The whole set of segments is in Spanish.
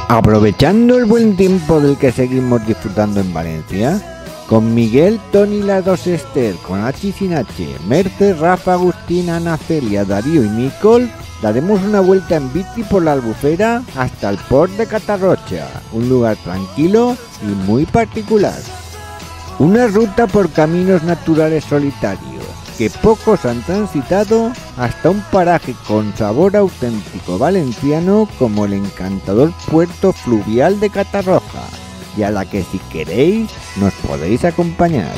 Aprovechando el buen tiempo del que seguimos disfrutando en Valencia, con Miguel, Toni, las dos Esther, con H y sin H, Merce, Rafa, Agustín, Ana, Celia, Darío y Nicole, daremos una vuelta en bici por la Albufera hasta el Port de Catarroja, un lugar tranquilo y muy particular. Una ruta por caminos naturales solitarios que pocos han transitado hasta un paraje con sabor auténtico valenciano como el encantador puerto fluvial de Catarroja, y a la que si queréis nos podéis acompañar.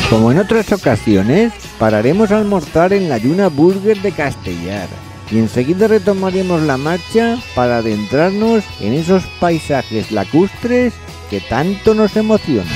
Como en otras ocasiones, pararemos a almorzar en la Lluna Burger de Castellar y enseguida retomaremos la marcha para adentrarnos en esos paisajes lacustres que tanto nos emocionan.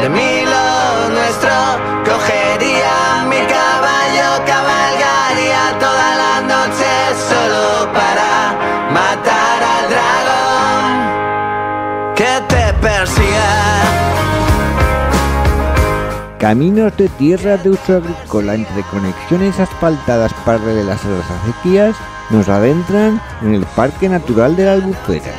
De mí lo nuestro, cogería mi caballo, cabalgaría toda la noche solo para matar al dragón que te persiga. Caminos de tierra de uso agrícola entre conexiones asfaltadas paralelas a las acequias nos adentran en el Parque Natural de la Albufera,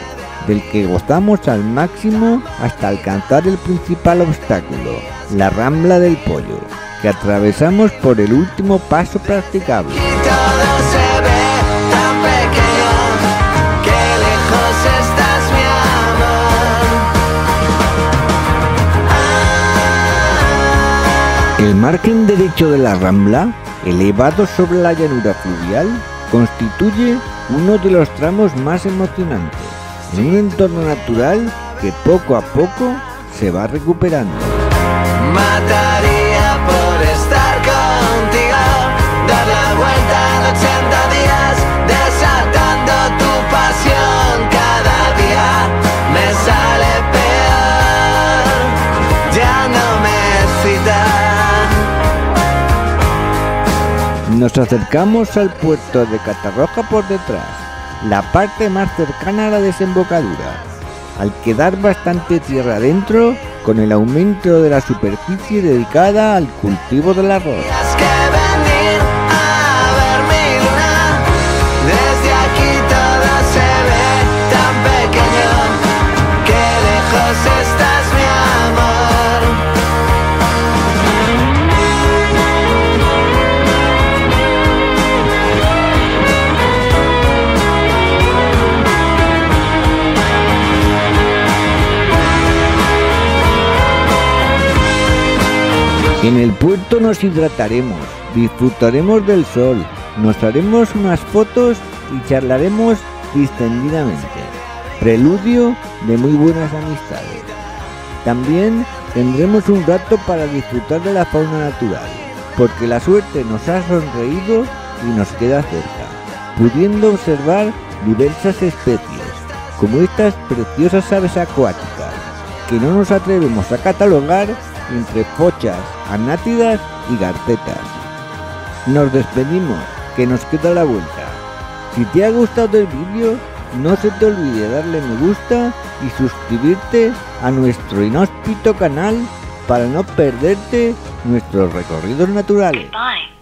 del que gozamos al máximo hasta alcanzar el principal obstáculo, la Rambla del Pollo, que atravesamos por el último paso practicable. Y todo se ve tan pequeño, que lejos estás, mi amor. El margen derecho de la Rambla, elevado sobre la llanura fluvial, constituye uno de los tramos más emocionantes, en un entorno natural que poco a poco se va recuperando. Mataría por estar contigo, dar la vuelta en 80 días, desatando tu pasión cada día. Me sale peor, ya no me excita. Nos acercamos al puerto de Catarroja por detrás, la parte más cercana a la desembocadura, al quedar bastante tierra adentro con el aumento de la superficie dedicada al cultivo del arroz. Tienes que venir a ver mi luna, desde aquí todo se ve tan pequeño, que lejos estás, mi amor. En el puerto nos hidrataremos, disfrutaremos del sol, nos haremos unas fotos y charlaremos distendidamente. preludio de muy buenas amistades. También tendremos un rato para disfrutar de la fauna natural, porque la suerte nos ha sonreído y nos queda cerca, pudiendo observar diversas especies, como estas preciosas aves acuáticas, que no nos atrevemos a catalogar entre pochas, anátidas y garcetas. Nos despedimos, que nos queda la vuelta. Si te ha gustado el vídeo, no se te olvide darle me gusta y suscribirte a nuestro inhóspito canal para no perderte nuestros recorridos naturales. Goodbye.